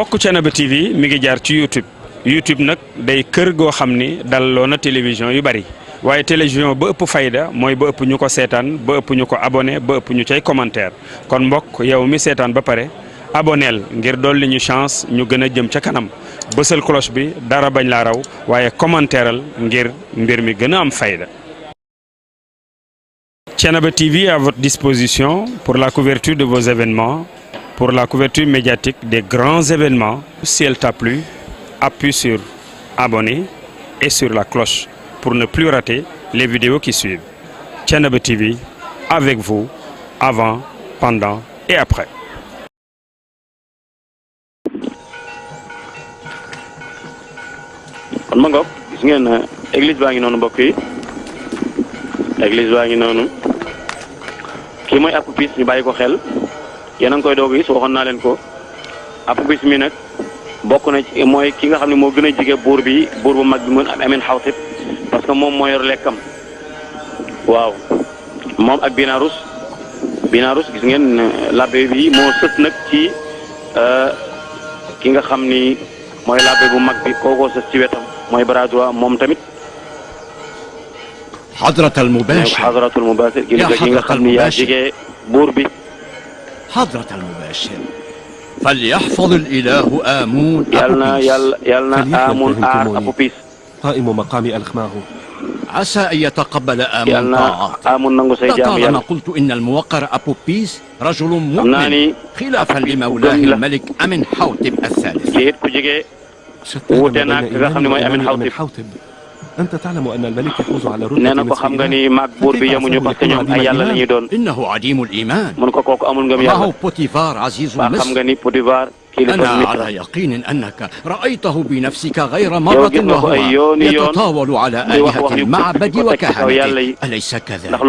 mbokk Thiénaba TV mi ngi jaar ci YouTube nag day kër goo xam ni dalloo na télévision yu bari waaye télévision ba ëpp fayda mooy ba ëpp ñu ko seetaan ba ëpp ñu ko abonné ba ëpp ñu cay commentaire kon mbokk yow mi seetaan ba pare aboneel ngir dolli ñu chance ñu gën a jëm ca kanam bësal cloche bi dara bañ laa raw waaye commentaireal ngir mbir mi gën a am fayda. Thiénaba TV à votre disposition pour la couverture de vos événements, pour la couverture médiatique des grands événements. Si elle t'a plu, appuie sur abonner et sur la cloche pour ne plus rater les vidéos qui suivent. Thiénaba TV avec vous avant, pendant et après. kon ma ngoog gis ngeen église baa ngi noonu mbokk yi église baa ngi noonu kii mooy Apopice ñu bàyyi ko xel yéen a ngi koy doog gis waxoon naa leen ko Apopice mi nag bokk na ci mooy ki nga xam ne moo gën a jige buur bu mag bi mën Amin Xawtib parce que moom moo yor lekkam waaw moom ak Binarus gis ngeen labbe bi moo sët nag ci ki nga xam ni mooy labbe bu mag bi kookoo sës ci wetam mooy bras droit moom tamit Hadratul Mubashir ki nga xam ni yaa jige buur bi Hadratul Mubashir فليحفظ الإله آمون يالنا آمون أبوبيس قائم مقام ألخماه عسى أن يتقبل آمون طاعته لطالما قلت إن الموقر أبوبيس رجل مؤمن خلافا لمولاه الملك أمن حوتب الثالث أمن حوتب أنت تعلم أن الملك يفوز على رتبة إنه عديم الإيمان معه بوتيفار عزيز مصر أنا على يقين أنك رأيته بنفسك غير مرة وهو يتطاول على آلهة المعبد وكهنته أليس كذلك؟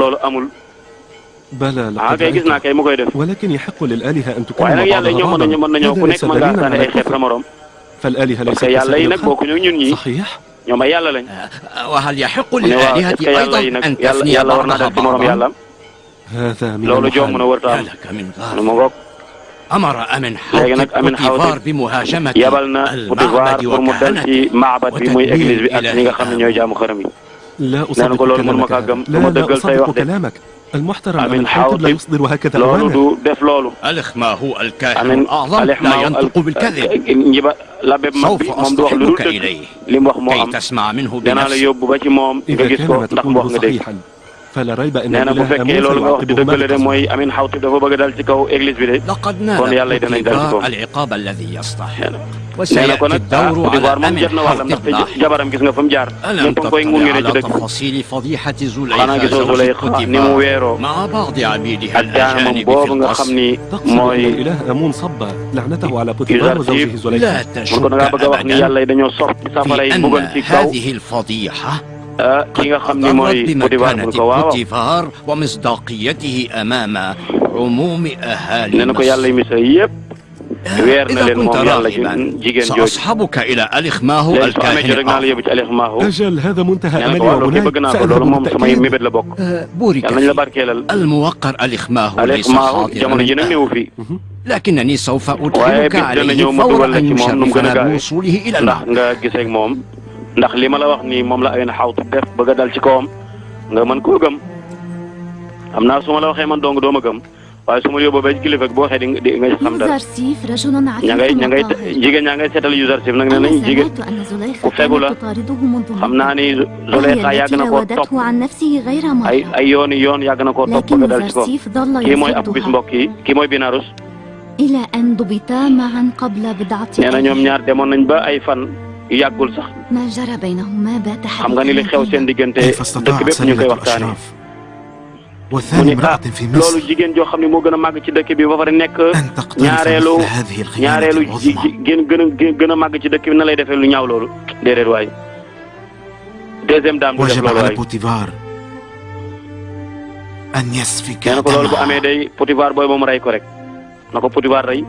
بلى لقد رأيته ولكن يحق للآلهة أن تكون بعضها ليس دليلا فالآلهة ليست كذلك صحيح؟ وهل يحق للآلهة أيضا أن تفني بعضها بعضا؟ هذا من المحال من غير أمر أمن حوتب بوتيفار بمهاجمة المعبد وكهنته وتدمير إلهه. لا أصدق كلامك المحترم أمن حوتب لا يصدر هكذا أوامر. الخماه الكاهن الأعظم لا ينطق بالكذب. سوف أصطحبك إليه كي تسمع منه بنفسك. إذا كان ما تقوله صحيحا فلا ريب أن لقد نال بوتيفار العقاب الذي يستحق وسيأتي الدور على أمن حوتب لاحقا. ألم تطلع على تفاصيل فضيحة زليخا زوجة بوتيفار مع بعض عبيدها الأجانب في القصر؟ تقصد أن الإله آمون صب لعنته على بوتيفار وزوجه زليخا؟ لا تشك أبدا في أن هذه الفضيحة ضرت بمكانة بوتيفار ومصداقيته أمام عموم أهالي مصر. إذا كنت راغبا سأصحبك إلى الخماه الكاهن. أجل هذا منتهى أملي ومناي سأذهب بالتأكيد. بورك الموقر الخماه ليس حاضرا لكنني سوف أدخلك عليه فور أن يشرفنا بوصوله إلى المعبد. ndax li ma la wax nii moom la Amin Xawtib def bëgg a dal ci kawam nga mën koo gëm xam naa su ma la waxee man dong doo ma gëm waaye su ma yóbboo ba kilifa boo waxee di nga xam dara jigéen ñaa ngay seetal Yuzarsif nag ne nañ jigéen ku fegu la xam naa ni Zuleyxa yàgg na koo topp ay yoon yàgg na koo topp bëgg a dal ci kawam kii mooy Apopice mbokk yi kii mooy Binarus nee na ñoom ñaar demoon nañ ba ay fan yàggul sax xam nga ni li xew seen diggante dëkk bépp ñu koy waxtaane mu ni loolu jigéen joo xam ne moo gën a màgg ci dëkk bi ba pare nekk ñaareelu gën a màgg ci dëkk bi na lay defee lu ñaaw loolu déedéet waay deuxième dame du def loolu waay nee na ko loolu bu amee day Potifar booy ba mu rey ko rek na ko Potifar rey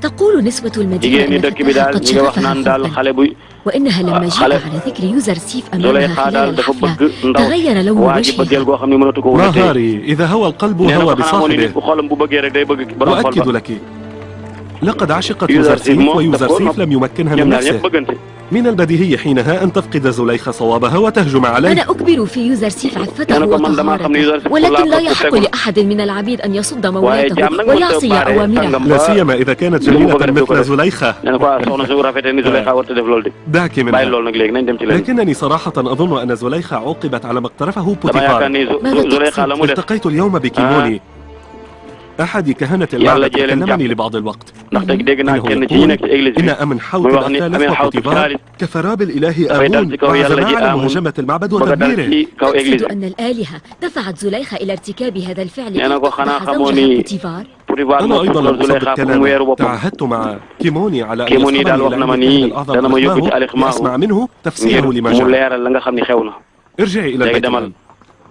تقول نسبة المدينة أن فتاة قد شغفها وإنها لما جاء على ذكر يوزرسيف أمامها خلال الحفلة تغير لون وجهها. نهاري إذا هوى القلب هوى بصاحبه. وأكد لك لقد عشقت يوزرسيف ويوزرسيف لم يمكنها من نفسه. من البديهي حينها أن تفقد زليخة صوابها وتهجم عليه. أنا أكبر في يوزرسيف عفته وطهارته، ولكن لا يحق لأحد من العبيد أن يصد مولاته ويعصي أوامره، لا سيما إذا كانت جميلة مثل زليخة. دعك منها. لكنني صراحة أظن أن زليخة عوقبت على ما اقترفه بوتيفار. التقيت اليوم بكيموني أحد كهنة المعبد، كلمني لبعض الوقت إنه يقول إن أمن حوت الثالث وبوتيفار كفرا بالإله آمون وعزم على مهاجمة المعبد وتدميره. أقصد أن الآلهة دفعت زليخة إلى ارتكاب هذا الفعل لتقبح زوجها بوتيفار. أنا أيضا لم أصدق الكلام. تعهدت مع كيموني على أن يصحبني إلى الكاهن الأعظم لأسمع منه تفسيره لما جرى. ارجعي إلى البيت الآن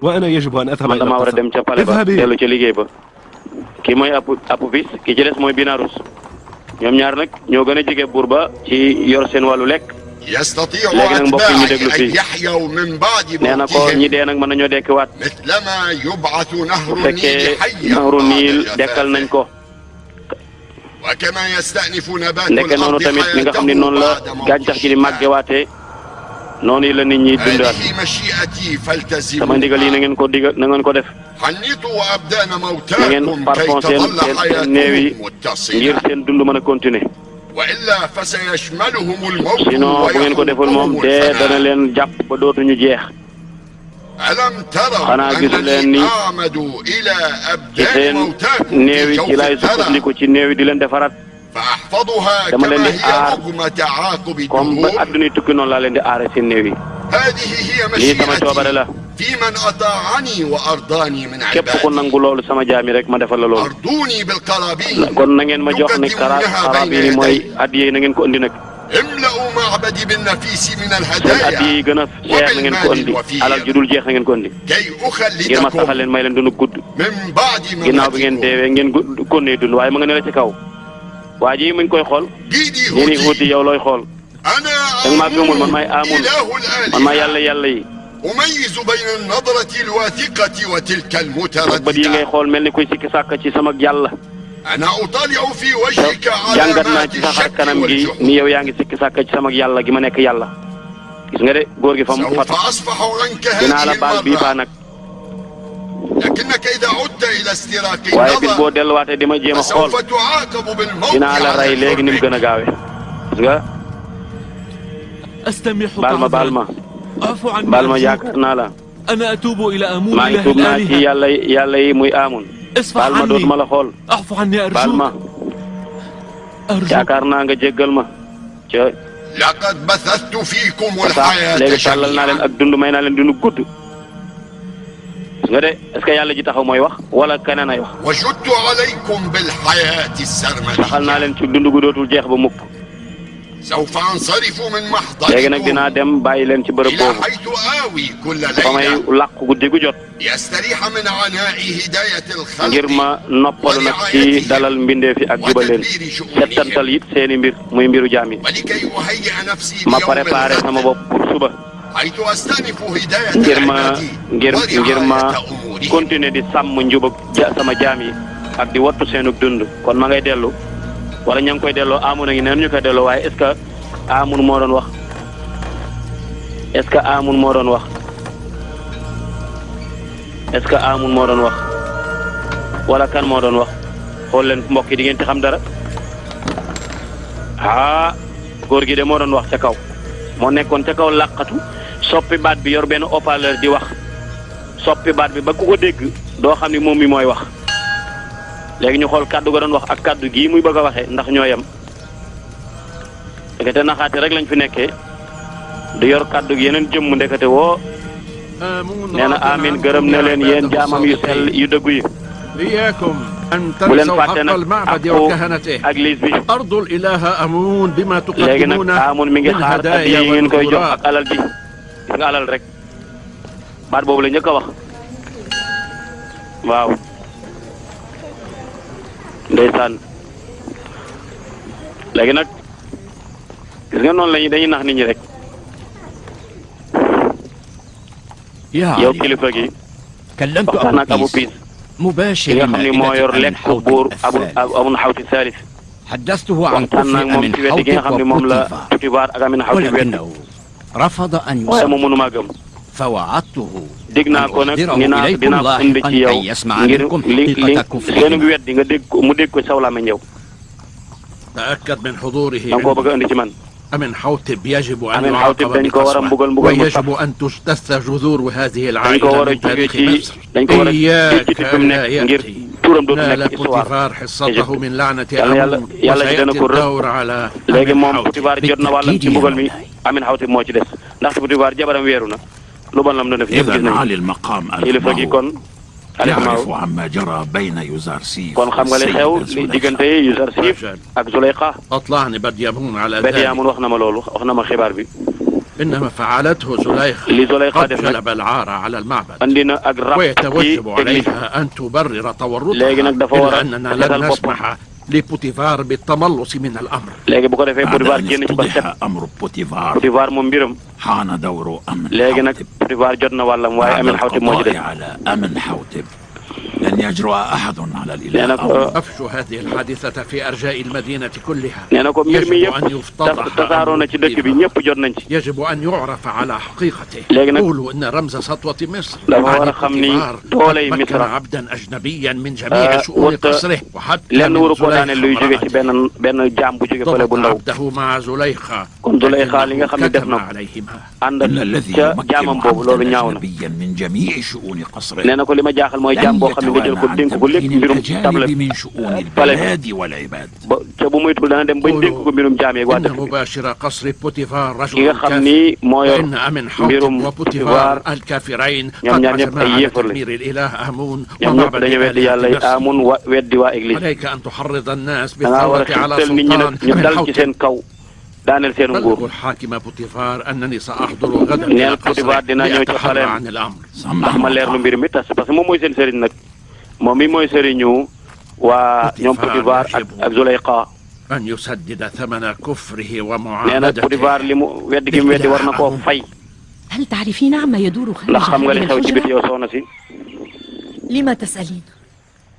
وأنا يجب أن أذهب إلى القصر. اذهبي. kii mooy Apophis ki ci des mooy Binarus ñoom ñaar nag ñoo gën a jege buur ba ci yor seen wàllu lekk. léegi nag mbokk yi ñu déglu fii nee na ko ñi dee nag mën nañoo dekkiwaat bu fekkee nahru Niil dekkal nañ ko. ndeke noonu tamit li nga xam ne noonu la gàncax gi di màggewaatee noonu yi la nit ñi dundaat. sama ndigal yi na ngeen ko digal na ngeen ko def. na ngeen parfum seen néew yi ngir seen dund mën a continuer. sinon bu ngeen ko deful moom dee dana leen jàpp ba dootuñu jeex. xanaa gisu leen ni ci seen néew yi ci laay sukkandiku ci néew yi di leen defaraat. dama leen di aar comme ba adduna tukki noonu laa leen di aaree seen néew yi. lii sama coobare la. képp ku nangu loolu sama jaami rek ma defal la loolu. kon na ngeen ma jox ni xarabiin yi mooy addiya yi na ngeen ko andi nag. seen addiya yi gën a seer na ngeen ko andi alal ju dul jeex na ngeen ko andi. ngir ma saxal leen may leen dund gudd. ginnaaw bi ngeen deewee ngeen konnee dund waaye ma nga ne la ci kaw. waa ji mi ngi koy xool. nii nii wuti yow looy xool. danga maa gëmul man maay Aamun man maay yàlla yi. bët yi ngay xool mel ni kuy sikki sàkk ci sama yàlla. jàngat naa ci sa xar kanam gi ni yow yaa ngi sikki sàkk ci sama yàlla gi ma nekk yàlla. gis nga de góor gi fa mu fatu. dinaa la baal bii baa nag. waaye bis boo delluwaatee di ma jéem a xool dinaa la rey léegi ni mu gën a gaawee. gis nga. baal ma yaakaar naa la. maa ngi tuub naa ci yàlla yi muy Aamun. baal ma dootuma la xool. baal ma. yaakaar naa nga jéggal ma. ca. léegi tàllal naa leen ak dund may naa leen dund gudd. nga de est-ce que yàlla ji taxaw mooy wax wala keneen ay wax. saxal naa leen ci dund gu dootul jeex ba mukk. léegi nag dinaa dem bàyyi leen ci bërëb boobu. fa may làqu guddi gu jot. ngir ma noppalu nag ci dalal mbindeef yi ak jubal leen. settantal it seeni mbir muy mbiru jaam yi. ma préparé sama bopp pour suba. ngir ma continuer di sàmm njubag sama jaam yi ak di wattu seenug dund kon ma ngay dellu wala ña ngi koy delloo Aamun a ngi neen ñu koy delloo waaye est-ce que Aamun moo doon wax est-ce que Aamun moo doon wax est-ce que Aamun moo doon wax wala kan moo doon wax xool leen mbokk yi di ngeen ci xam dara góor gi de moo doon wax ca kaw moo nekkoon ca kaw làqatu soppi baat bi yor benn haut-parleur di wax soppi baat bi ba ku ko dégg doo xam ni moom mi mooy wax léegi ñu xool kàddu ga doon wax ak kàddu gii muy bëgg a waxee ndax ñoo yem ndekete naxaate rek lañ fi nekkee du yor kàddu gi yeneen jëmm ndekete woo nee na amin gërëm na leen yéen jaamam yu sell yu dëggu yi bu leen fàtte nag ak liis bi léegi nag Aamun mi ngi xaar addiya yi ngeen koy jox ak alal ji gis nga alal rek baat boobu la njëkk a wax waaw ndeysaan léegi nag gis nga noonu lañu dañuy nax nit ñi rek yow kilifa gi waxtaan ak Abu Piis ki nga xam ne moo yor lekk buur Amun Xawti Saalis حدثته عن كفر أمنحوتب وبوتيفار ولكنه رفض أن يصدق فوعدته أن أحضره إليكم لاحقا كي يسمع منكم حقيقة كفره. تأكد من حضوره عندك. أمنحوتب يجب أن يعاقب بقسوة ويجب أن تجتث جذور هذه العائلة من تاريخ مصر. إياك لا يأتي نال بوتيفار حصته من لعنة أمون وسيأتي الدور على أمنحوتب بالتأكيد. إذن علي المقام يعرف عما جرى بين يوزرسيف والسيد أطلعني بديامون على ذلك. إنما فعلته زليخة قد جلب العار على المعبد ويتوجب عليها أن تبرر تورطها، إلا أننا لن نسمح لبوتيفار بالتملص من الأمر. بعد أن افتضح أمر بوتيفار حان دور أمنحوتب. بعد القضاء على أمنحوتب لن يجرؤ أحد على الإله. أفشوا هذه الحادثة في أرجاء المدينة كلها. يجب أن يفتضح يجب أن يعرف على حقيقته. قولوا إن رمز سطوة مصر بوتيفار قد مكن عبدا أجنبيا من جميع شؤون قصره وحتى من زليخة ضبط عبده مع زليخة كتم عليهما. إن الذي يمكن عبدا أجنبيا من جميع شؤون قصره لن يتوانى عن تمكين الأجانب من شؤون البلاد والعباد. إن مباشر قصر بوتيفار رجل كافر، وإن أمنحوتب وبوتيفار الكافرين قد عزما على تدمير الإله آمون ومعبد آمون. عليك أن تحرض الناس بالثورة على سلطان أمنحوتب. بلغوا الحاكم بوتيفار أنني سأحضر غدا إلى قصره لأتحرى عن الأمر. بوتيفار أن يسدد ثمن كفره ومعاندته. هل تعرفين عما يدور خارج هذه الحجرة؟ لما تسألين؟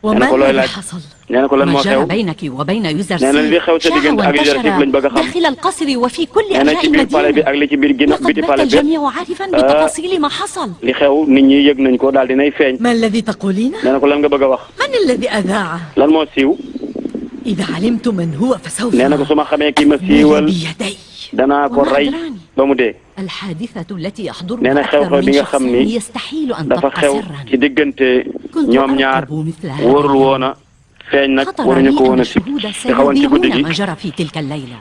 وما الذي حصل؟ ما جرى بينك وبين يوزرسيف شاع وانتشر داخل القصر وفي كل أنحاء المدينة. لقد بات الجميع عارفا بتفاصيل ما حصل. ما الذي تقولين؟ من الذي أذاعه؟ إذا علمت من هو فسوف بيدي. الحادثة التي يحضرها أكثر من شخص يستحيل أن تبقى سرا. كنت أرقب مثل هذا. خطر لي أن الشهود سيذيعون ما جرى في تلك الليلة.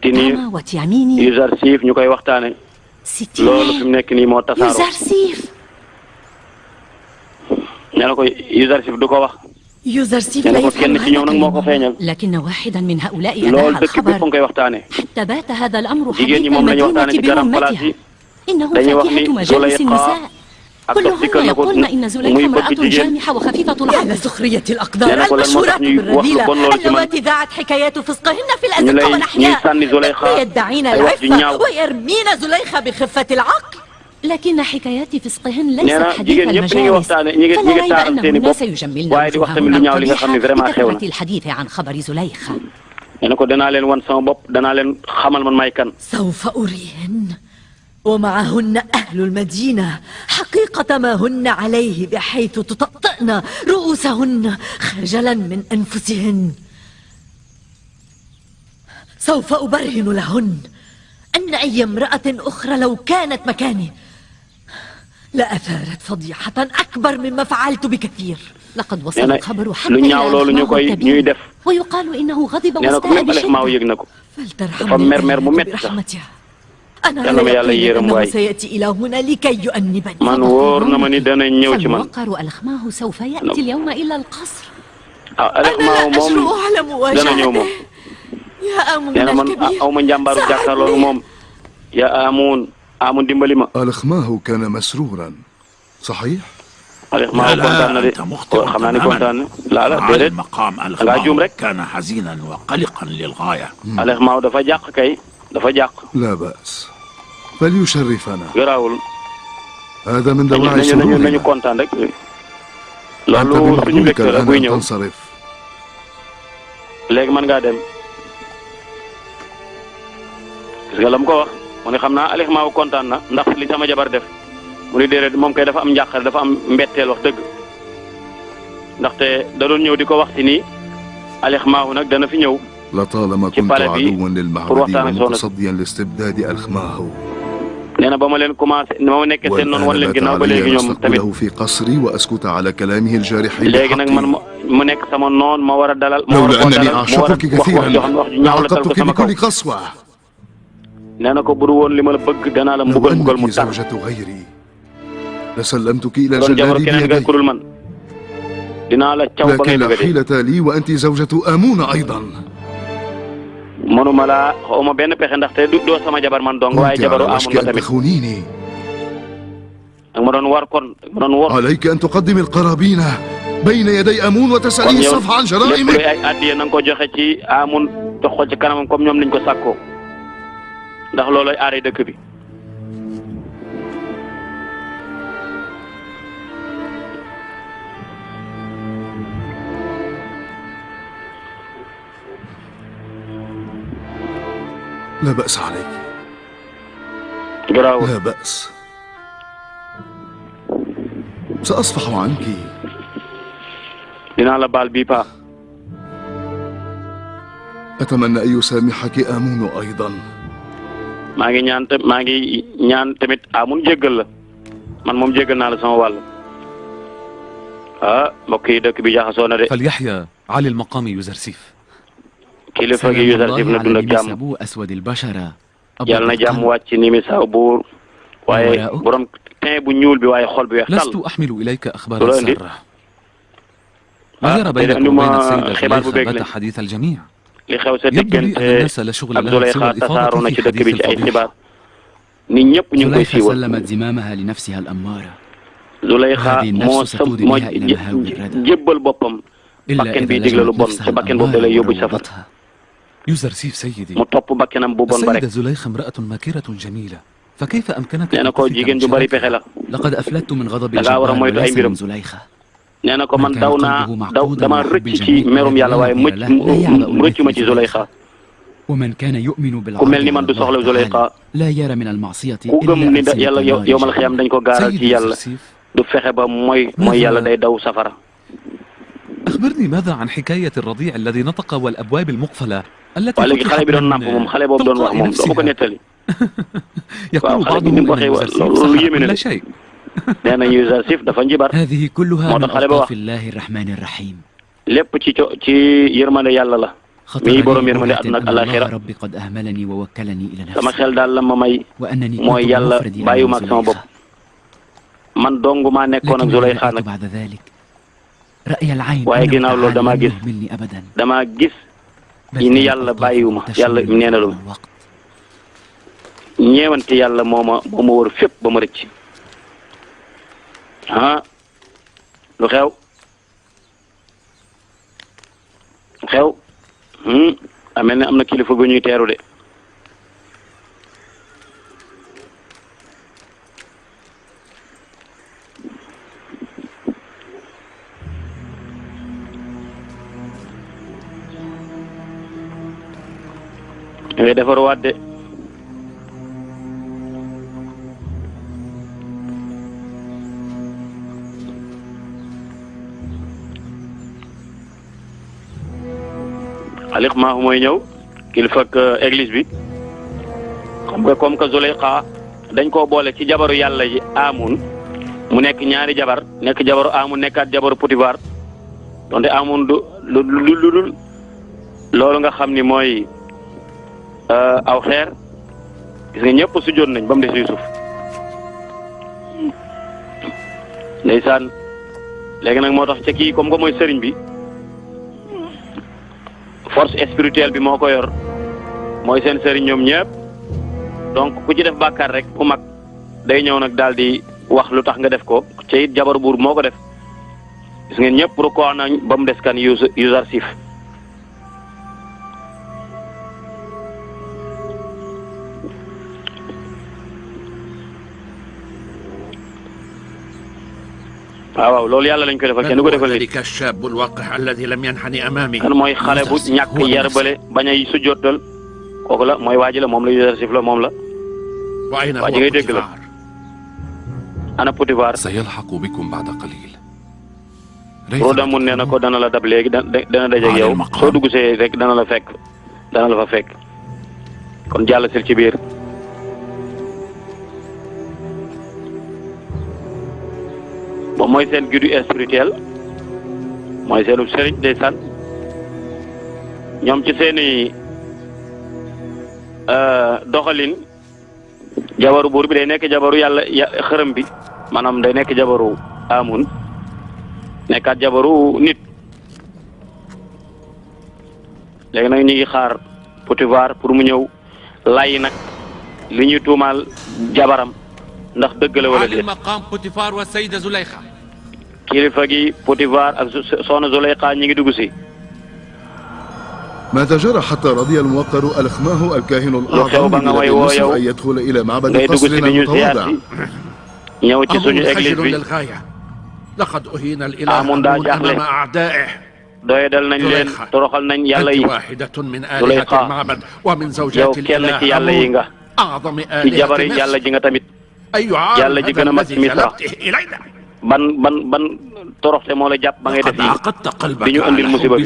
تاما وتياميني يوزرسيف يوزرسيف لا يفهم، لكن واحدا من هؤلاء أذاع الخبر حتى بات هذا الأمر حديث المدينة برمتها. إنه فاكهة مجالس النساء، كلهن يقولن إن زليخة امرأة جامحة وخفيفة العقل. هذا سخرية الأقدار المشهورات بالرذيلة اللواتي ذاعت حكايات فسقهن في الأزقة والأحياء ويدعين العفة ويرمين زليخة بخفة العقل. لكن حكايات فسقهن ليست حديث المجالس، فلا ريب أن الناس يجملن وجوههن القبيحة بكثرة الحديث عن خبر زليخة. سوف أريهن ومعهن أهل المدينة حقيقة ما هن عليه، بحيث تطأطئن رؤوسهن خجلا من أنفسهن. سوف أبرهن لهن أن أي امرأة أخرى لو كانت مكاني لأثارت فضيحة أكبر مما فعلت بكثير. لقد وصل الخبر حتى إلى ويقال إنه غضب واستاء بشدة، فلترحمني برحمتها. أنا لا يقين أنه سيأتي إلى هنا لكي يؤنبني. فالوقر ألخماه سوف يأتي اليوم إلى القصر. أنا لا أجرؤ على مواجهته. يا آمون يا آمون ألخماه كان مسرورا صحيح؟ لا أنت مخطئ تماما. على المقام ألخماه كان حزينا وقلقا للغاية. لا بأس، فليشرفنا. هذا من دواعي سرورنا. أنت بمقدورك الآن أن تنصرف. léegi mën ngaa dem gis nga la mu ko wax mu ne xam naa Alioune Maaw kontaan na ndax li sama jabar def mu ne déedéet moom kay dafa am njàqare dafa am mbetteel wax dëgg ndaxte da doon ñëw di ko wax si nii Alioune Maaw nag dana fi ñëw. لطالما كنت عدوا للمعبد ومتصديا لاستبداد ألخماهو. nee na ba ma leen commencé ba ma nekkee seen noonu wan leen ginnaaw ba léegi ñoom tamit في قصري وأسكت على كلامه الجارح léegi nag man mu nekk sama noon ma war a dalal. لولا أنني أعشقك كثيرا لعاقبتك بكل قسوة. nee na ko bu dul woon li ma la bëgg danaa la mbugal mu tar. زوجة غيري لسلمتك إلى doon jabar جلادي keneen nga ku dul man dinaa la caw ba ngay لكن لا حيلة لي وأنت زوجة آمون أيضا. mënuma laa xawma benn pexe ndaxte doo sama jabar man dong waaye jabaru amun nga tamit ak ma doon war kon ma doon wor. عليك أن تقدم القرابين بين يدي آمون وتسأليه الصفح عن جرائمه. lépp luy ay addiya na nga ko joxe ci amun jox ko ci kanamam comme ñoom niñ ko sàkkoo ndax loolooy aaree dëkk bi. لا بأس عليك. garaawul لا بأس. سأصفح عنك. dinaa la baal bii paa. أتمنى أن يسامحك آمون أيضا. maa ngi ñaan tamit amun jéggal la man moom jéggal naa la sama wàll. ah mbokk yi dëkk bi jaxasoo na de. فليحيى علي المقام يوزرسيف. kilifa gi Yuusuf na dund ak jàmm yàlla na jàmm wàcc ni misaaw buur waaye borom teint bu ñuul bi waaye xol bi weex tàll. لست أحمل إليك أخبارا سارة. ما جرى بينك وبين السيدة زليخا بات حديث الجميع. li xew sa يبدو لي diggante أن الناس لا شغل ak لها Zuleyxa سوى tasaaroo na الإفاضة ci في dëkk bi حديث ci ay الفضيحة. xibaar nit ñëpp ñu ngi koy زليخا siiwal. سلمت زمامها لنفسها الأمارة. Zuleyxa هذه النفس moo ستودي بها إلى مهاوي الردى. jébbal boppam bakken bi digle lu bon te bakken boobu da lay yóbbu safar يوزرسيف سيدي. mu topp bakkenam bu bon ba rek. السيدة زليخا امرأة ماكرة جميلة فكيف أمكنك nee na ko jigéen ju bari pexe la. لقد أفلت من غضب da ngaa war a الجبار moytu ay وليس mbiram. من زليخا. nee na ko man dama rëcc ci merum yàlla waaye rëccu ma ci Zuleyxa. ومن كان يؤمن ku mel ni man du soxla Zuleyxa. لا يرى من المعصية ku gëm ni إلا yàlla yowmal xiyaam dañ ko gaaral ci yàlla du fexe ba mooy yàlla day daw safara. أخبرني ماذا عن حكاية الرضيع الذي نطق والأبواب المقفلة التي waaye léegi xale bi doon nàmp moom xale boobu doon wax moom doo ma ko nettali. يقول بعضهم أن يوزرسيف كل شيء. nee nañ Yuusuf dafa njibar. هذه كلها moo من tax xale ba wax ألطاف الله الرحمن الرحيم. lépp ci yërmande yàlla la. mii borom yërmande àdduna ak àllaaxira. ربي قد أهملني ووكلني إلى sama نفسي xel daal la ma may وأنني mooy كنت yàlla بمفردي bàyyiwuma ak sama bopp man dong maa nekkoon ak Zuleyxa nag بعد ذلك رأي العين waaye ginnaaw loolu damaa gis مني أبدا damaa gis ni yàlla bàyyiwuma yàlla neenalu ma ñeewante yàlla moo ma wër fépp ba ma rëcc ah lu xew mel ne am na kilifa gu ñuy teeru de ngay defar waat de Alioune Maahu mooy ñëw kilifa ak église bi xam nga comme que Zuleyxa dañ koo boole ci jabaru yàlla yi Amun mu nekk ñaari jabar nekk jabaru Amun nekkaat jabaru Potifar donte Amun du lu loolu nga xam ni mooy aw xeer gis nga ñëpp sujjóot nañ ba mu des Yuusuf ndeysaan léegi nag moo tax ca kii comme que mooy sëriñ bi force spirituelle bi moo ko yor mooy seen sëriñ ñoom ñëpp donc ku ci def bàkkaar rek bu mag day ñëw nag daal di wax lu tax nga def ko ca it jabar buur moo ko def gis ngeen ñëpp rukkoo nañ ba mu des kan Yuusuf waaw loolu yàlla lañ ko defal kenn du ko defal nit. kan mooy xale bu ñàkk yar bële bañ a sujjóotal kooku la mooy waa ji la moom la Yuusuf la moom la waa ji ngay dégg la. ana Potifar. Rodamun nee na ko dana la dab léegi dana dajeeg yow soo dugg see rek dana la fa fekk kon jàll sil ci biir. moom mooy seen guide spirituel mooy seenu sëriñ ndeysaan ñoom ci seeni doxalin jabaru buur bi day nekk jabaru yàlla xërëm bi maanaam day nekk jabaru Amun nekkaat jabaru nit léegi nag ñu ngi xaar Potifar pour mu ñëw lay nag li ñuy tuumaal jabaram ndax dëgg la wala déet. kilifa gi Potifar ak soxna Zuleyxa ñi ngi dugg si. ماذا جرى حتى رضي الموقر الأخماه الكاهن الأعظم ببلاد مصر أن يدخل إلى معبد قصرنا المتواضع؟ ñëw ci suñu église bi Amun daa jaaxle doyadal nañ leen toroxal nañ yàlla yi Zuleyxa yow kenn ci yàlla yi nga ci jabari yàlla ji nga tamit yàlla ji gën a mag ci Misra ban toroxte moo la jàpp ba ngay def yi di ñu andil musiba bi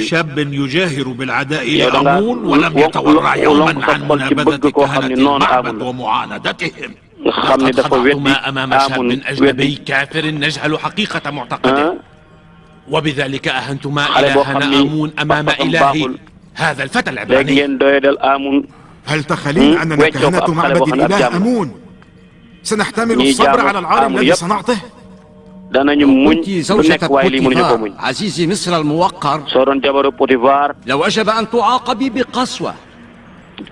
yow da ngaa lonk sa xol ci bëgg koo xam ne noonu Amun la nga xam ne dafa weddi Amun weddi xale boo xam ni baaxul léegi ngeen doyadal Amun weccoo ko ab xale boo xam ne ab jàmm ñiy jaamu Amun yëpp danañu muñ lu nekk waaye lii mënuñu ko muñ. soo doon jabaru Potifar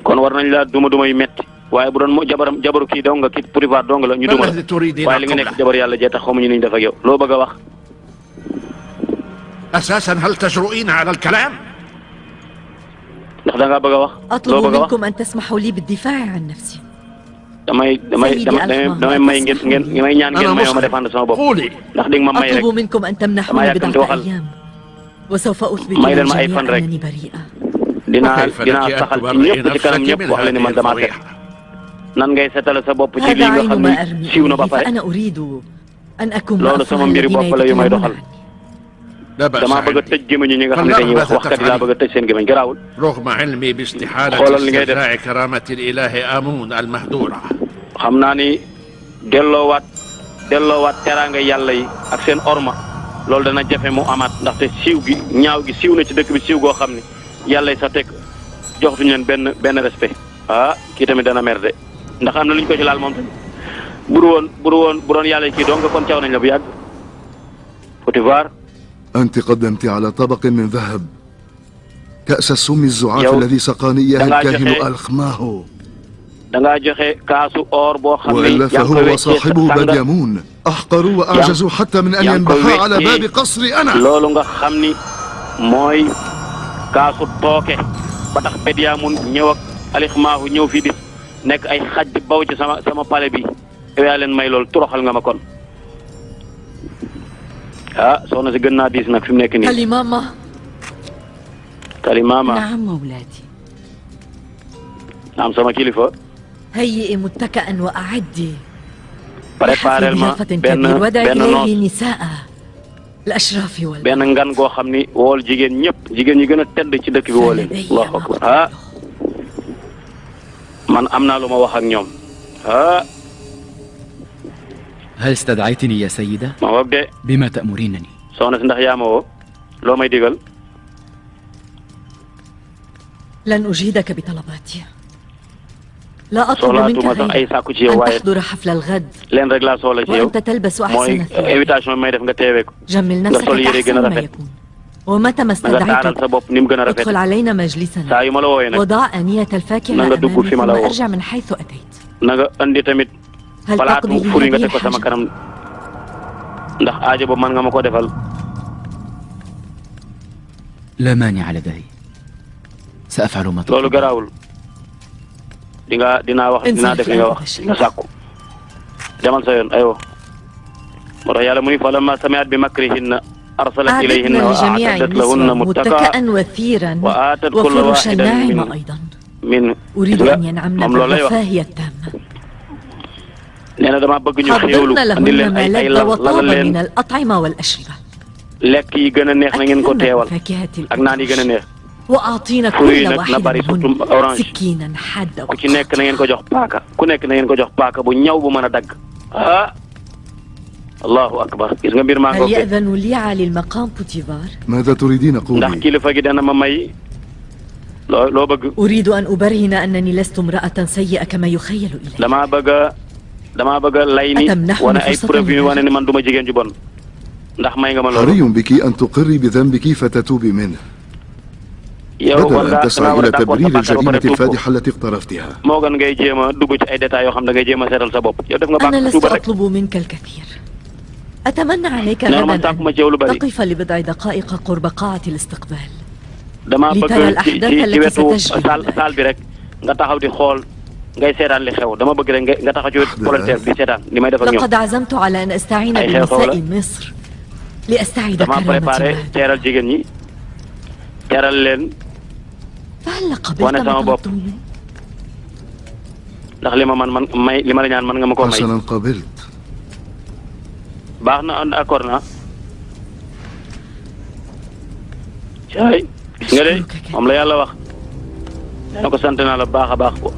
kon war nañ la duma yu metti waaye bu doon jabaru kii dong nga kii Potifar dong la ñu duma la waaye li nga nekk jabar yàlla jee tax xamuñu niñ def ak yow loo bëgg a wax. ndax da ngaa bëgg a wax. loo bëgg a wax damay may ngeen may ñaan ngeen mayoo ma défendre sama bopp ndax di nga ma may rek dama yàkkamti waxal may leen ma ay fan rek dinaa saxal ci ñëpp ci kanam ñëpp wax leen ni man damaa set nan ngay setale sa bopp ci lii nga xam ni siiw na ba pare loolu sama mbiri bopp la yu may doxal damaa bëgg a tëj gémmiñ ñi nga xam ne dañuy waxkat yi laa bëgg a tëj seen gémmiñ garaawul xoolal li ngay def xam naa ni delloowaat teraanga yàlla yi ak seen orma loolu dana jafe mu amaat ndaxte siiw gi ñaaw gi siiw na ci dëkk bi siiw goo xam ne yàlla yi sax teg joxtuñu leen benn respect kii tamit dana mer de ndax am na lu ñu ko ci laal moom tamit bu doon yàlla yi kii donc kon caw nañ la bu yàgg Potifar أنت قدمت على طبق من ذهب كأس السم الزعاف الذي سقاني إياه الكاهن الأخماه dangaa joxe kaasu or boo xam ne وإلا فهو وصاحبه بديامون أحقروا وأعجزوا حتى من أن ينبحا على باب قصري أنا loolu nga xam ni mooy kaasu tooke ba tax Bedyamun ñëw ak Alixmaahu ñëw fii di nekk ay xaj di baw ci sama palais bi yow yaa leen may loolu toroxal nga ma kon soxna si gën naa diis nag fi mu nekk nii. Kalimama. naam mawlaati. naam sama kilifa. hayyi muttaka'an wa a'addi. préparel ma benn noos. benn ngan goo xam ni wool jigéen ñi gën a tedd ci dëkk bi woo leen. allahu akbar man am naa lu ma wax ak ñoom هل استدعيتني يا سيدة؟ ما هو بدي بما تأمرينني؟ soxna si ndax yaa ma woo loo may digal. لن أجيدك بطلباتي. لا أطلب منك أن تحضر حفل الغد. leen rek laa soxla ci yow وأنت تلبس أحسن ثياب. mooy invitation bi may def nga teewee ko. جمل نفسك أحسن ما يكون. ومتى ما استدعيتك ادخل علينا مجلسنا. saa yu ma la wooyee nag وضع آنية الفاكهة أمامي ثم أرجع من حيث أتيت. na nga andi tamit. palaatu furi nga teg ko sama kanam ndax aajo ba man nga ma ko defal. لا مانع لدي سأفعل ما تطلب. loolu garaawul dinaa def li nga wax nga sàkku demal sa yoon aywa moo tax yàlla mu ni falamma sami'at bi makrihinna arsalat ilayhinna wa a'taddat lahunna muttaka'an wa aatat kulla waahidatin min moom loolu lay wax nee na dama bëgg ñu xéewlu andi leen ay lalal leen lekk yi gën a neex na ngeen ko teewal ak naan yi gën a neex fruit yi nag na bari surtout orange ku ci nekk na ngeen ko jox paaka ku nekk na ngeen ko jox paaka bu ñaw bu mën a dagg ah allahu akbar gis nga mbir maa ngi ماذا تريدين قولي؟ ndax kilifa gi dana ma may loo bëgg. أريد أن أبرهن أنني لست امرأة سيئة كما يخيل إلي. damaa bëgg a lay ni wane ay preuve yu wane ni man duma jigéen ju bon ndax may nga ma loolu. حري بك أن تقري بذنبك فتتوبي منه. yow بدل أن تسعى إلى تبرير الجريمة الفادحة التي اقترفتها. moo gën ngay jéem a dugg ci ay détails yoo xam da ngay jéem a seetal sa bopp. yow def nga baax أنا لست أطلب منك الكثير. أتمنى عليك غدا أن تقف لبضع دقائق قرب قاعة الاستقبال. damaa bëgg ci wetu saal bi rek nga taxaw di xool ngay seetaan li xew dama bëgg rek nga taxaw ci wetu volontaire bi seetaan li may def ak ñoom. لقد عزمت على أن أستعين بنساء مصر لأستعيد كرامة البلد. dama préparé teeral jigéen ñi teeral leen. فهل قبلت ما طلبت مني؟ ndax li ma la ñaan man nga ma ko may. حسنا قبلت. baax na d'accord na. caay gis nga de moom la yàlla wax. dana ko sant naa la baax a baax ko.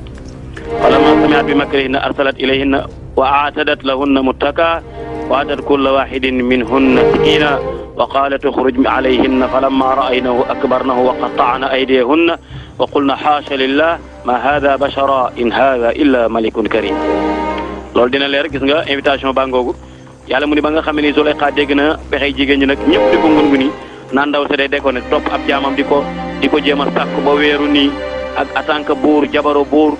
falammaa sami'at bi makrihinna arsalat ilayhinna wa a'tadat lahunna muttakaa wa aatat kulla waahidin minhunna sakiina wa qaalat ukhruj alayhinna falammaa ra'aynahu akbarnahu wa qatta'na aydiyahunna wa qulna haasha lillah ma haadha basharan in haadha illa malikun karim. loolu dina leer gis nga invitation baa ngoogu yàlla mu ni ba nga xam ne Zuleyxa dégg na pexey jigéen ñi nag ñëpp di ko ngunguni naan ndaw si day déconné topp ab jaamam di ko jéem a sàkk ba weeru nii ak en tant que buur jabaro buur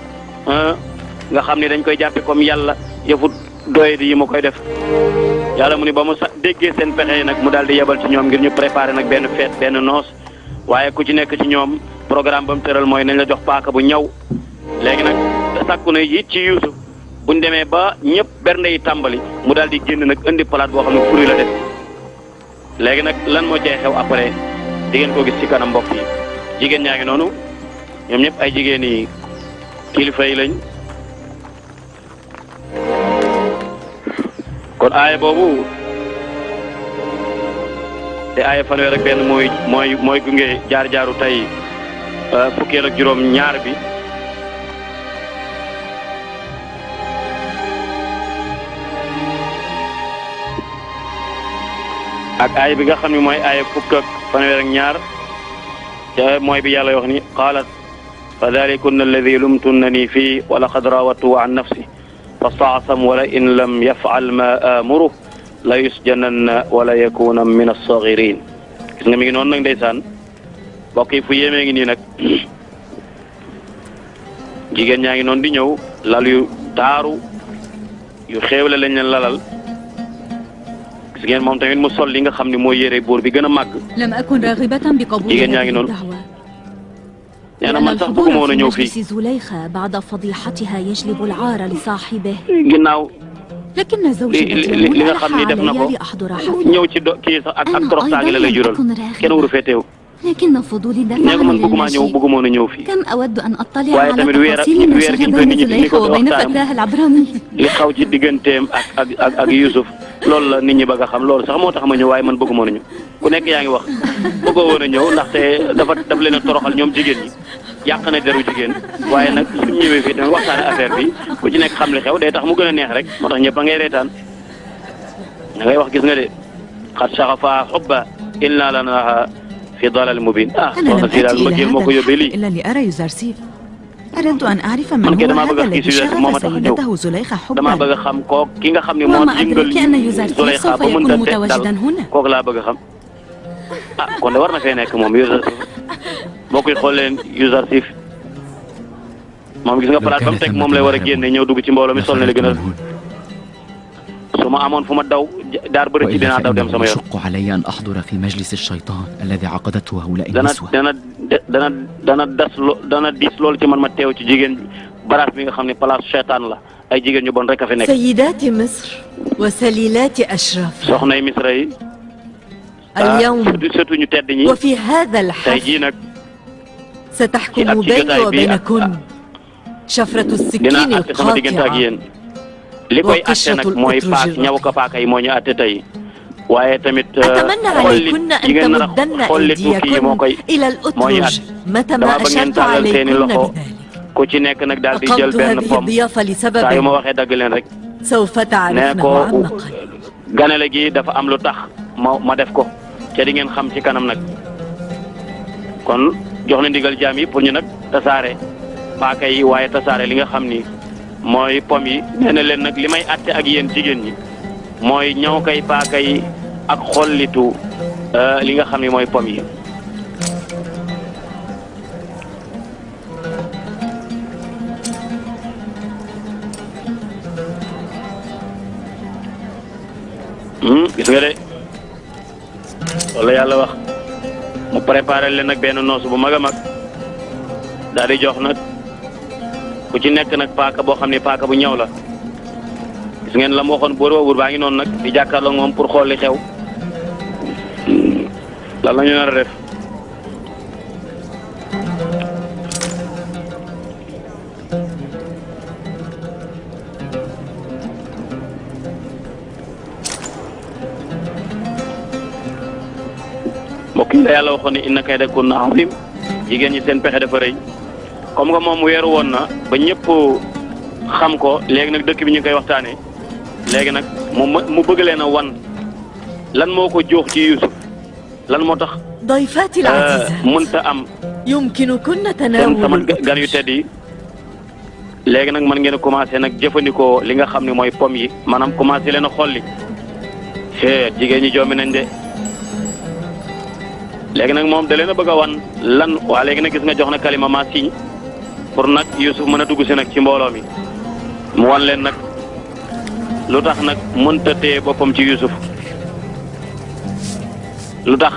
nga xam ne dañ koy jàppe comme yàlla yëfu doyadi yi ma koy def yàlla mu ni ba mu déggee seen pexe yi nag mu daal di yebal ci ñoom ngir ñu préparer nag benn fête benn noos waaye ku ci nekk ci ñoom programme ba mu tëral mooy nañ la jox paaka bu ñaw léegi nag sàkku na it ci Yuusuf buñ demee ba ñëpp bernde yi tàmbali mu daal di génn nag indi palaat boo xam ne fruit la def léegi nag lan moo cee xew après di ngeen ko gis ci kanam mbokk yi jigéen ñaa ngi noonu ñoom ñëpp ay jigéen yi kilifa yi lañ kon aaya boobu te aaya fanweer ak benn mooy gunge jaar-jaaru tey fukkeel ak juróom ñaar bi ak aaya bi nga xam ne mooy aaya fukk ak fanweer ak ñaar te mooy bi yàlla wax ni qaalat fa dhalikunna alladi lumtunnani fii wa laqad raawattuhu an nafsi fasta'sam wala in lam yaf'al ma amuru la yusjananna wala yakuna min as-saghirin gis nga mi ngi noonu nag ndeysaan mbokk yi fu yéemee ngi nii nag jigéen ñaa ngi noonu di ñëw lal yu taaru yu xéewle lañ leen lalal gis ngeen moom tamit mu sol li nga xam ne mooy yére buur bi gën a màgg jigéen ñaa ngi noonu nee na man sax bëgguma woon a ñëw fii ginnaaw li nga xam ni def na ko ñëw ci kii sax ak toroxtaange la lay jural kenn waru fee teew nee ko man bëgguma ñëw bëgguma woon a ñëw fii waaye tamit weer gi ni ko waxtaan li xaw ci digganteem ak Youssouf loolu la nit ñi bëgg a xam loolu sax moo tax ma ñëw waaye man bëgguma woon a ñëw ku nekk yaa ngi wax bëggoo woon a ñëw ndaxte daf leen a toroxal ñoom jigéen ñi yàq na deru jigéen waaye nag suñ ñëwee fii tamit waxtaane affaire bi ku ci nekk xam li xew day tax mu gën a neex rek moo tax ñëpp a ngay reetaan da ngay wax gis nga de xat saxafa xubba inna lanaha fi dalal mubin soxna si daal mbëggeel moo ko yóbbee lii man kay damaa bëgg a gis Yuusuf moo ma tax a ñëw damaa bëgg a xam kook ki nga xam ne moo yëngal Zuleyxa ba mënta dal kooku laa bëgg a xam kon de war na fee nekk moom Yuusuf boo koy xool leen Yuusuf moom gis nga palaat ba mu teg moom lay war a génne ñëw dugg ci mbooloo mi sol ne la gën a su ma amoon fu ma daw daar bëri ci dinaa daw dem sama yoon dana diis loolu ci man ma teew ci jigéen baraas bi nga xam ne place seytaan la ay jigéen ñu bon rek a fi nekk. سيدات مصر وسليلات أشراف. soxnay Misra yi. اليوم surtout ñu tedd ñi. وفي هذا tey الحفل jii nag. ستحكم بيني وبينكن شفرة السكين القاطعة li koy atte nag mooy paak ñaw ko paaka yi moo ñu atte tey waaye tamit أتمنى عليكن أن تمدن أيديكن إلى الأطرج متى ما أشرت عليكن بذلك. ku ci nekk nag daal di jël benn pom saa yu ma waxee dagg leen rek سوف تعرفن معمقا. ganale gi dafa am lu tax ma def ko te di ngeen xam ci kanam nag kon jox na ndigal jaam yi pour ñu nag tasaare paaka yi waaye tasaare li nga xam ni mooy pom yi nee na leen nag li may atte ak yéen jigéen ñi mooy ñaw kay paaka yi ak xollitu li nga xam ni mooy pom yi. gis nga de wala yàlla wax mu préparé leen nag benn noos bu mag a mag daal di jox nag ku ci nekk nag paaka boo xam ne paaka bu ñaw la gis ngeen la mu waxoon buur ba buur baa ngi noonu nag di jàkkaarloo moom pour xool li xew lan la ñu nar a def. mbokk yi la yàlla waxoon ne inna kaydakunna azim jigéen ñi seen pexe dafa rëy comme que moom weeru woon na ba ñëpp xam ko léegi nag dëkk bi ñu koy waxtaanee léegi nag mu bëgg leen a wan lan moo ko joox ci Yuusuf lan moo tax mënta am seen sama gan yu tedd yi léegi nag mën ngeen a commencé nag jëfandikoo li nga xam ne mooy pom yi maanaam commencé leen a xolli jigéen ñi joomi nañ de léegi nag moom da leen a bëgg a wan lan waa léegi nag gis nga jox na kalima ma signe pour nag Youssouf mën a dugg si nag ci mbooloo mi mu wan leen nag lu tax nag mënta téye boppam ci Youssouf lu tax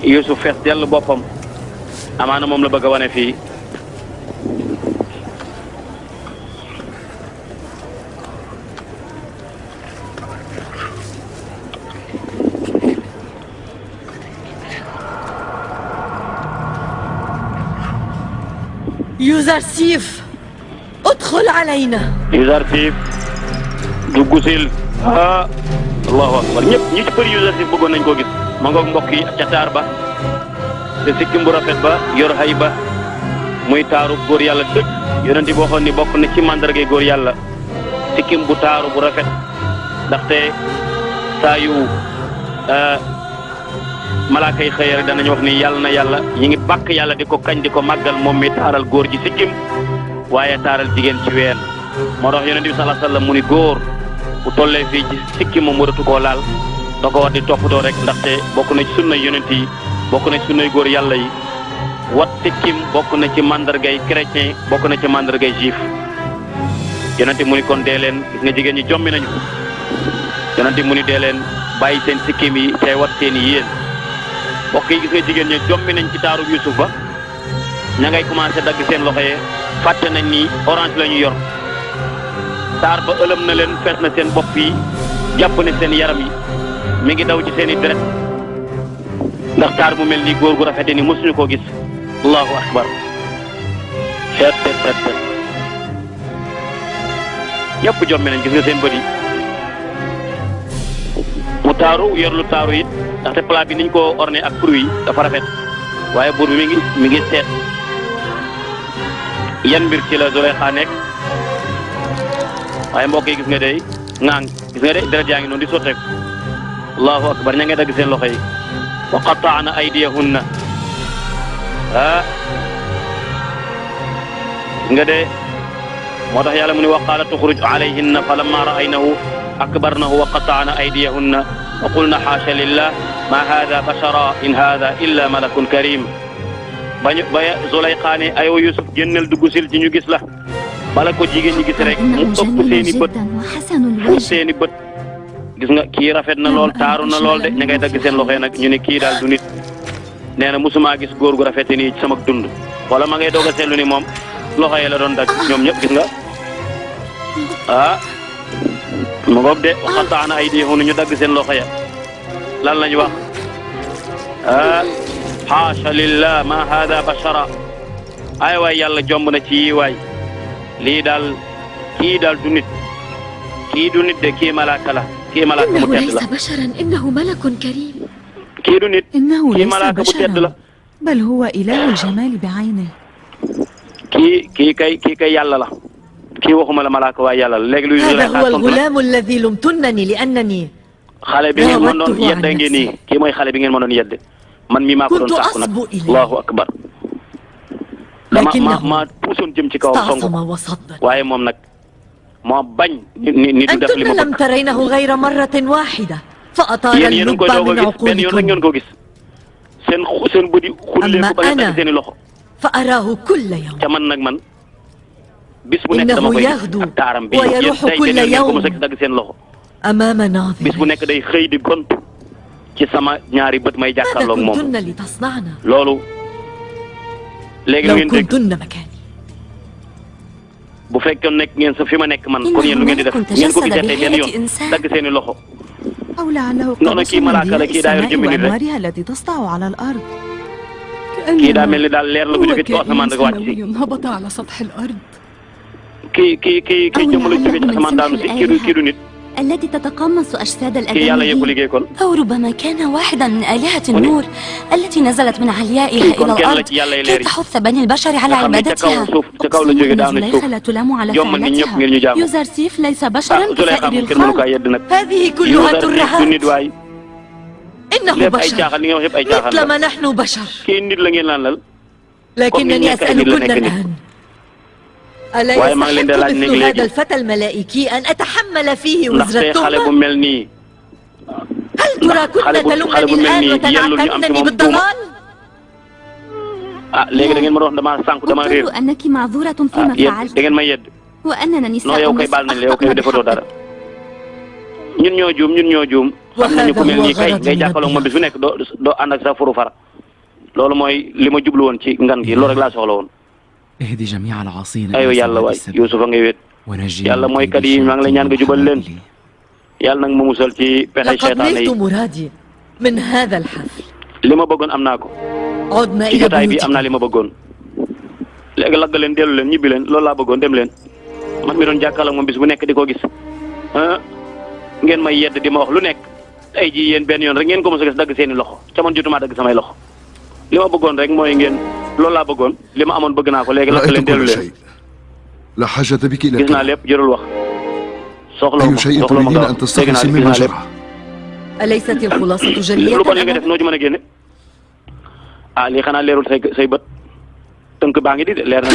Youssouf fees dell boppam amaana moom la bëgg a wane fii. يوزرسيف ادخل علينا. Yuzarsif dugg sil allahu akbar ñëpp ñi ci bëri Yuzarsif bëggoon nañ koo gis ma ngoog mbokk yi ca taar ba te sikkim bu rafet ba yor hay ba muy taaru góor yàlla dëgg yonent bi waxoon ni bokk na ci mandargay góor yàlla sikkim bu taaru bu rafet ndaxte saa yu malaaka yi xëy rek danañ wax ni yàlla na yàlla ñi ngi bàkk yàlla di ko kañ di ko màggal moom mi taaral góor ji sikkim waaye taaral jigéen ci ween moo tax yonent bi sallallahu alayhi wasallam mu ni góor bu tollee fii ci sikkim moom waratu koo laal da ko war di toppatoo rek ndaxte bokk na ci sunnay yonent yi bokk na ci sunnay góor yàlla yi wat sikkim bokk na ci mandargay chrétien bokk na ci mandargay juif yonent mu ni kon dee leen gis nga jigéen ñi jommi nañu yonent mu ni dee leen bàyyi seen sikkim yi tey wat seen i yéen mbokk yi gis nga jigéen ñi jommi nañ ci taaru Yuusuf ba ña ngay commencé dagg seen loxo yee fàtte nañ ni orange la ñu yor taar ba ëlëm na leen fees na seen bopp yi jàpp ne seen yaram yi mi ngi daw ci seen i deret ndax taar bu mel nii góor gu rafete ni mosuñu koo gis allahu akbar xeet ñëpp jommi nañ gis nga seen bët yi mu taaru yor lu taaru it ndaxte plat bi niñ ko orné ak fruit yi dafa rafet waaye buur bi mi ngi seet yan mbir ci la Zuleyxa nekk waaye mbokk yi gis nga day ŋaang gis nga de deret yaa ngi noonu di sotteeku allahu akbar ña ngay dagg seen loxo yi wa qata'na aydiyahunna gis nga de moo tax yàlla mu ne wa qaala tuxruj alayhinna falamma ra'aynahu akbarnahu wa qata'na aydiyahunna wa qulna haasha lillah ma hada bashara in hada illa malakun karim ba Zuleyxa ne ayoo Yuusuf génneel dugg sil ci ñu gis la bala ko jigéen ñi gis rek mu ëpp seeni bët fuut seeni bët gis nga kii rafet na lool taaru na lool de ña ngay dagg seen loxo nag ñu ne kii daal du nit nee na musuma gis góor gu rafete nii ci sama dund wala ma ngay doog a seetlu ni moom loxo yi la doon dagg ñoom ñëpp gis nga ah mu ngoog de waxataana ay diixu ñu dagg seen loxo ya lan lañu wax ah xaasha lillah ma hada bashara ay waay yàlla jomb na ci yi waay lii daal kii daal du nit kii du nit de kii malaaka la kii malaaka bu tedd la innahu malakun karim kii du nit kii malaaka bu tedd la bal huwa ilahul jamal bi'aynihi kii kay yàlla la kii waxuma la malaaka waaye yàlla la léegi luy hada huwa al-ghulaam alladhi lumtunnani li annani xale bi ngeen mënoon yedde ngeen nii kii mooy xale bi ngeen mënoon yedde man mi maa ko doon sàkku nag allahu akbar ma puusoon jëm ci kaw songu waaye moom nag moo bañ ni du def li ma bëgg lam taraynahu ghayra marratin wahida fa atala al-lubba min uqulikum benn yoon rek ngeen ko gis seen bëdi xulleeku ba ngeen seen i loxo fa araahu kulla yawm ca man nag man bis bu nekk dama koy ak taaram bi yéen tey ngeen ko mos a dagg seen loxo amaama naadiri bis bu nekk day xëy di gont ci sama ñaari bët may jàkkaarloog moom loolu léegi lu ngeen dégg bu fekkoon nekk ngeen sa fi ma nekk man kon yéen lu ngeen di def ngeen ko gisee tey benn yoon dagg seen i loxo noonu kii malaaka la kii daa yor jëmmi nit rek kii daa mel ni daal leer la bu jóge ci asamaan rek wàcc si kii jëmm la jóge ci asamaan daanu si kii du nit التي تتقمص أجساد الآدميين أو ربما كان واحدا من آلهة النور التي نزلت من عليائها إلى الأرض كي تحث بني البشر على عبادتها زليخة لا تلام على فعلتها يوزرسيف ليس بشرا كسائر الخلق هذه كلها ترهات إنه بشر مثلما نحن بشر لكنني أسألكن الآن ألا يستحق مثل هذا الفتى الملائكي أن أتحمل فيه وزر التهمة؟ هل ترى كنت تلومني الآن وتنعتنني بالضلال؟ قلت أنك معذورة فيما فعلت وأننا نساء نستحق ñun ñoo juum xam nañu ku mel nii kay ngay jàkkaarloog moom bis bu nekk doo ànd ak sa furu fara loolu mooy li ma jublu woon ci ngan gi loolu rek laa soxla woon اهدي جميع العاصين aywa yàlla waay Yuusufa ngay wét yàlla mooy kat yi maa ngi lay ñaan nga jubal leen yàlla nag ma musal ci pexe seytaane yi li ma bëggoon am naa ko ci jotaay bi am naa li ma bëggoon léegi lagg leen dellu leen ñibbi leen loolu laa bëggoon dem leen man mi doon jàkkaarloog moom bis bu nekk di ko gis ngeen may yedd di ma wax lu nekk tey jii yéen benn yoon rek ngeen ko mos a gis dagg seeni loxo ca man jotuma dagg samay loxo li ma bëggoon rek mooy ngeen loolu laa bëggoon li ma amoon bëgg naa ko léegi lakk leen dellu leen gis naa lépp jërul wax soxla ma dégg naa gis naa lépp lu bon li nga def noo ci mën a génne ah lii xanaa leerul say bët tënk baa ngi di de leer na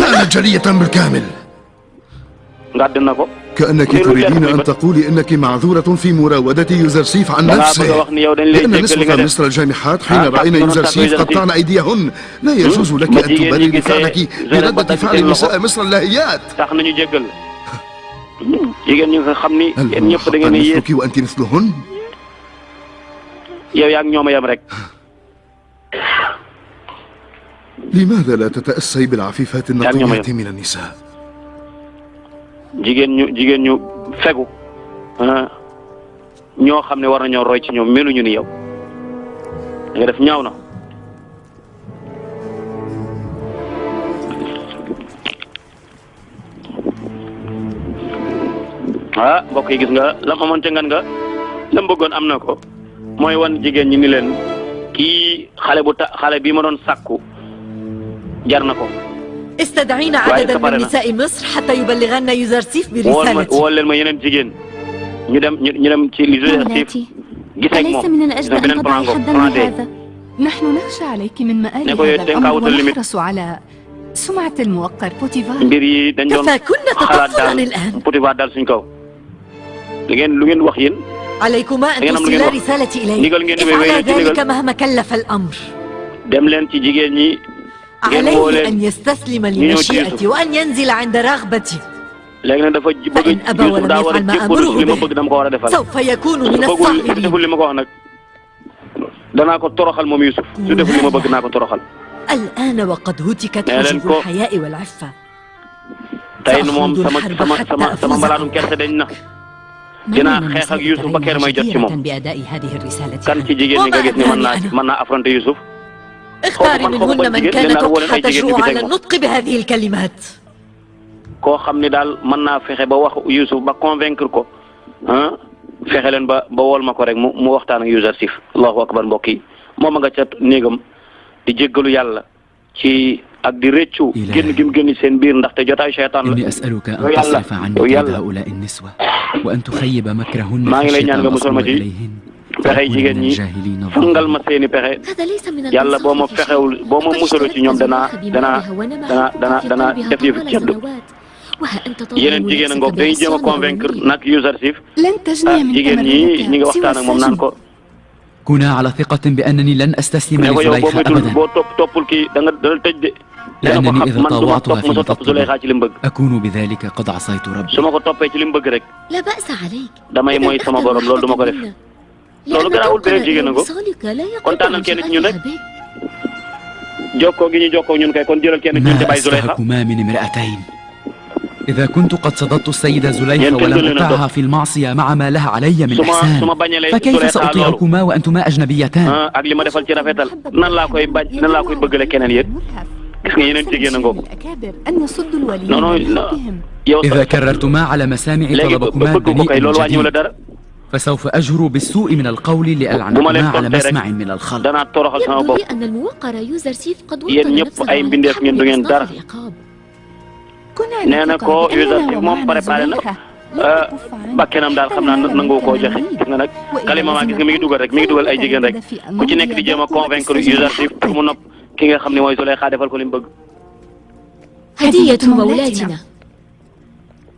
ngàdd na ko كأنك تريدين أن تقولي أنك معذورة في مراودة يوزرسيف عن نفسه لأن نسبة مصر الجامحات حين رأينا يوزرسيف قطعن أيديهن لا يجوز لك أن تبرري فعلك بردة فعل نساء مصر اللاهيات هل هو حقا مثلك وأنت مثلهن؟ لماذا لا تتأسي بالعفيفات النقيات من النساء؟ jigéen ñu fegu ñoo xam ne war nañoo roy ci ñoom meluñu ni yow nga def ñaaw na mbokk yi gis nga lam amoon ca ngan nga lam bëggoon am na ko mooy wan jigéen ñi ni leen kii xale bi ma doon sàkku jar na ko استدعينا عددا من نساء مصر حتى يبلغن يوزرسيف برسالتي. woo leen ma yeneen jigéen ñu dem ci li Yuzarsif gis ak moom beneen plan هذا نحن نخشى عليك من مآل هذا الأمر ونحرص على سمعة الموقر بوتيفار. mbir yi dañ doon xalaat daal Potifar daal suñ kaw lu ngeen wax yéen. عليكما أن توصلا رسالتي إليه افعلا ذلك مهما كلف الأمر. dem leen ci jigéen ñi. عليه أن يستسلم لمشيئتي وأن ينزل عند رغبتي. فإن أبى ولم يفعل ما أمره به سوف يكون من الصاغرين. الآن وقد هتكت حجب الحياء والعفة tey moom sama mbalaanum kersa dañ na dinaa xeex ak Youssouf ba keroog may jot ci moom kan ci jigéen ñi nga gis ni mën naa affronter Youssouf. اختاري منهن من كان تضحى تجوع على النطق بهذه الكلمات. koo xam ni daal mën naa fexe ba wax Youssouf ba convaincre ko fexe leen ba wol ma ko rek mu waxtaan ak Youssouf. allahu akbar mbokk yi moom a nga ca néegam di jéggalu yàlla ci ak di rëccu génn gi mu génn seen biir ndaxte jotaayu seytaan la. yàlla maa ngi lay ñaan nga musal ma ci pexey jigéen ñi fangal ma seeni pexe yàlla boo ma musaloo ci ñoom danaa def yëf cedd. yeneen jigéen a ngoog dañuy jéem a convaincre nag Youssouf jigéen ñi ngi waxtaan ak moom naan ko. كونا على ثقة بأنني لن أستسلم لزليخة أبدا لأنني إذا طاوعتها في مطلبي أكون بذلك قد عصيت ربي. لا بأس عليك. ينتفخكما من امرأتين. إذا كنت قد صددت السيدة زليخة ولم أطعها في المعصية مع ما لها علي من إحسان فكيف سأطيعكما وأنتما أجنبيتان؟ إذا كررتما على مسامع طلبكما بنيء جديد فسوف أجهر بالسوء من القول لألعنكما على مسمع من الخلق. يبدو لي أن الموقر يوزرسيف قد وطن نفسه على إصلاح العقاب. nee na ko Youssouf moom préparé na bakkenam daal xam naa nangu koo joxe gis nga nag kalima maa gis nga mi ngi dugal ay jigéen rek ku ci nekk di jéem a convaincre Youssouf pour mu nopp ki nga xam ne mooy Zulaykha defal ko li mu bëgg. هدية مولاتنا.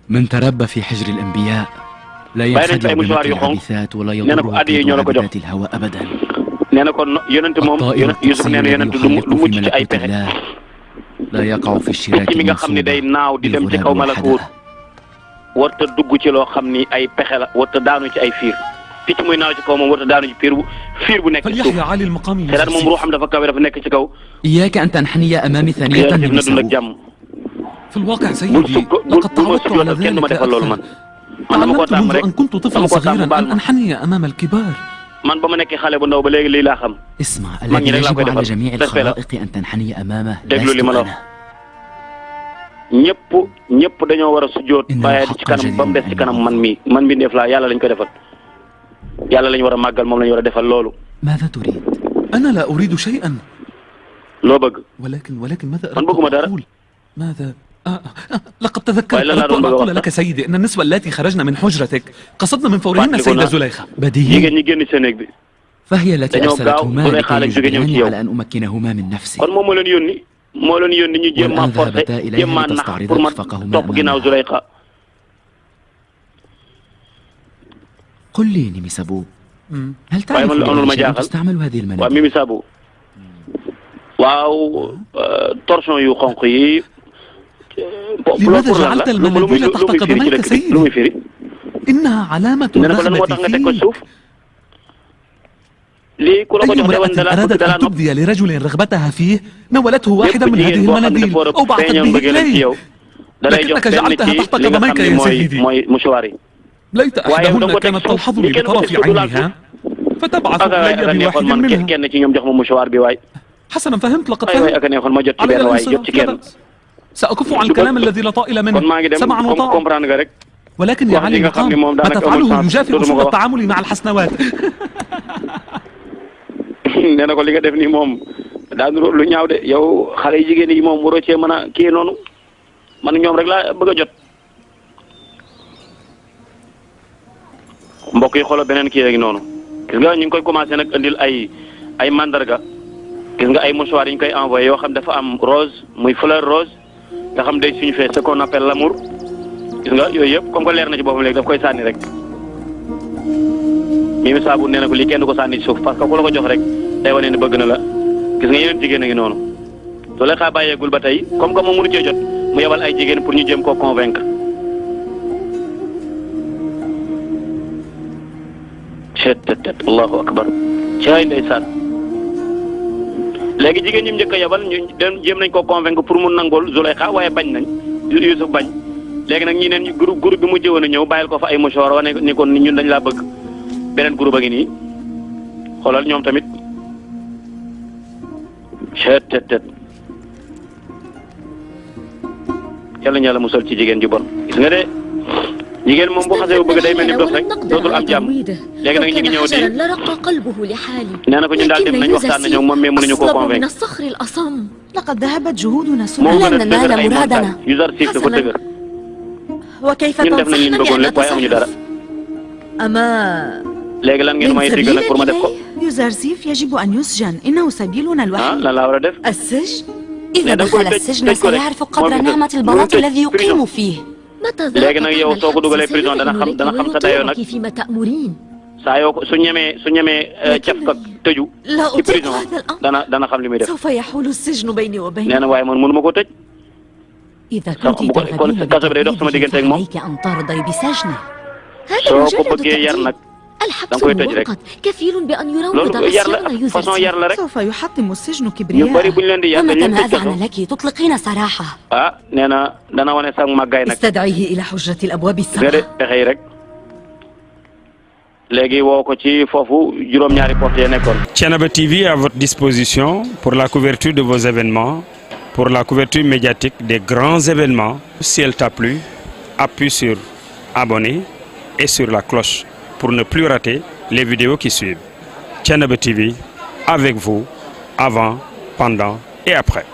من تربى في حجر الأنبياء لا ينخدع بمكر العبثات ولا يضر بعبادات الهوى أبدا. nee na ko yonent moom Youssouf nee na yonent lu mucc ci ay pexe. لا يقع في الشراك mi nga xam ne day naaw di dem ci kaw malakuut warta dugg ci loo xam ni ay pexe la warta daanu ci ay fiir picc muy naaw ci kaw moom warta daanu ci fiir bu nekk ci suuf te daal moom ruuxam dafa kawe dafa nekk ci kaw. إياك أن تنحني أمامي ثانية na dund ak jàmm. في الواقع سيدي لقد تعودت على ذلك أخي. تعلمت منذ أن كنت طفلا صغيرا أن أنحني أمام الكبار. man ba ma nekkee xale bu ndaw ba léegi lii laa xam. اسمع الذي يجب على جميع الخلائق أن تنحني أمامه déglu li ma la wax ñëpp dañoo war a sujjóot bàyyi ci kanam ba mu des ci kanam man mi def laa yàlla lañ ko defal yàlla lañ war a màggal moom lañ war a defal loolu. ماذا تريد؟ أنا لا أريد شيئا. loo bëgg. ولكن ماذا man bëgguma dara. ماذا؟ لقد تذكرت أن أقول لك سيدي أن النسوة اللاتي خرجن من حجرتك قصدنا من فورهن السيدة زليخة. بديهي. فهي التي أرسلتهما لكي يجبراني على أن أمكنهما من نفسي. والآن ذهبتا إليها لتستعرض إخفاقهما أمامها. قل لي نيميسابو هل تعرف بأي شيء تستعمل هذه المناديل؟ waaw torsion yu xonq yi. لماذا جعلت المناديل تحت قدميك سيدي؟ إنها علامة الرغبة فيك. أي امرأة أرادت أن تبدي لرجل رغبتها فيه نولته واحدة من هذه المناديل أو بعثت به إليه، لكنك جعلتها تحت قدميك يا سيدي. ليت إحداهن كانت تلحظني بطرف عينها فتبعث إلي بواحد منها. حسنا فهمت. لقد فهمت. علي الانصراف. سأكف عن الكلام الذي لا طائل منه سمعا وطاعا. ولكن يا علي المقام ما تفعله يجافي أصول التعامل مع الحسنوات. nee na ko li nga def nii moom daa nuru lu ñaaw de yow xale yi jigéen yi moom waroo cee mën a kii noonu man ñoom rek laa bëgg a jot. mbokk yi xoolal beneen kii rek noonu gis nga ñu ngi koy commencé nag indil ay mandarga gis nga ay mouchoir yi ñu koy envoyé yoo xam dafa am rose muy fleur rose nga xam day signifier ce qu'on appelle l'amour gis nga yooyu yëpp comme que leer na ci boppam léegi daf koy sànni rek. Mimi Saabu nee na ko lii kenn du ko sànni ci suuf parce que ku la ko jox rek day wane ne bëgg na la gis nga yeneen jigéen a ngi noonu Zulaykha bàyyeegul ba tey comme que moom mënu cee jot mu yebal ay jigéen pour ñu jéem koo convaincre. allahu akbar caay ndeysaan léegi jigéen ñi njëkk a yebal ñu jéem nañ koo convaincre pour mu nangool Zulaykha waaye bañ nañ Youssouf bañ léegi nag ñi neen groupe bi mu jëwoon a ñëw bàyyil ko fa ay mouchoir wane ni kon ñun dañ laa bëgg beneen groupe a ngi nii xoolal ñoom tamit tet yàlla ñala musal ci jigéen ju bon gis nga de jigéen moom bu xasee bu bëgg day mel ni dof rek dootul am jàmm léegi nag ñu ngi ñëw di nee na ko ñun daal dem nañ waxtaan nañoo moom mais mënuñu koo convaincre لقد ذهبت جهودنا moo gën a لن dëgër ننال ay مرادنا montagne Yuzarsif dafa dëgër وكيف ñun def nañ liñ تنصحني bëggoon أن lépp waaye amuñu dara أتصرف أما léegi lan ngeen من may diggal nag pour ma def ko سبيل يوزرسيف يجب أن يسجن إنه سبيلنا ah الوحيد lan laa war a def السجن لا، إذا ده دخل كله السجن تجكره. سيعرف قدر ممكن نعمة تجكره. البلاط ممكن الذي يقيم تجكره. فيه léegi nag yow soo ko dugalee prison dana xam sa dayoo nag فيما تأمرين saa yoo ko su ñemee caf ka tëju لا ci أطيق prison هذا الأمر dana xam li muy def سوف يحول السجن بيني nee وبينه na waaye man mënu ma ko tëj إذا kon كنت kon kaso bi day dox sama diggante ak moom فعليك أن ترضي بسجنه soo هذا ko مجرد bëggee yar تأديب nag الحبس danga koy tëj rek المؤقت كفيل بأن يروض loolu yar la عصيان façon yar la rek سوف يحطم السجن ñu bari كبرياء buñ leen di yar dañ ومتى leen ما tëj kaso أذعن لك تطلقين سراحه ah nee na dana wane sax màggaay nag استدعيه إلى حجة الأبواب nga de السبعة pexe yi rek léegi woo ko ci foofu juróom-ñaari porte ya nekkoon Thiénaba TV à votre disposition pour la couverture de vos événements, pour la couverture médiatique des grands événements. Si elle t'a plu, appuie sur abonner et sur la cloche pour ne plus rater les vidéos qui suivent. Thiénaba TV, avec vous, avant, pendant et après.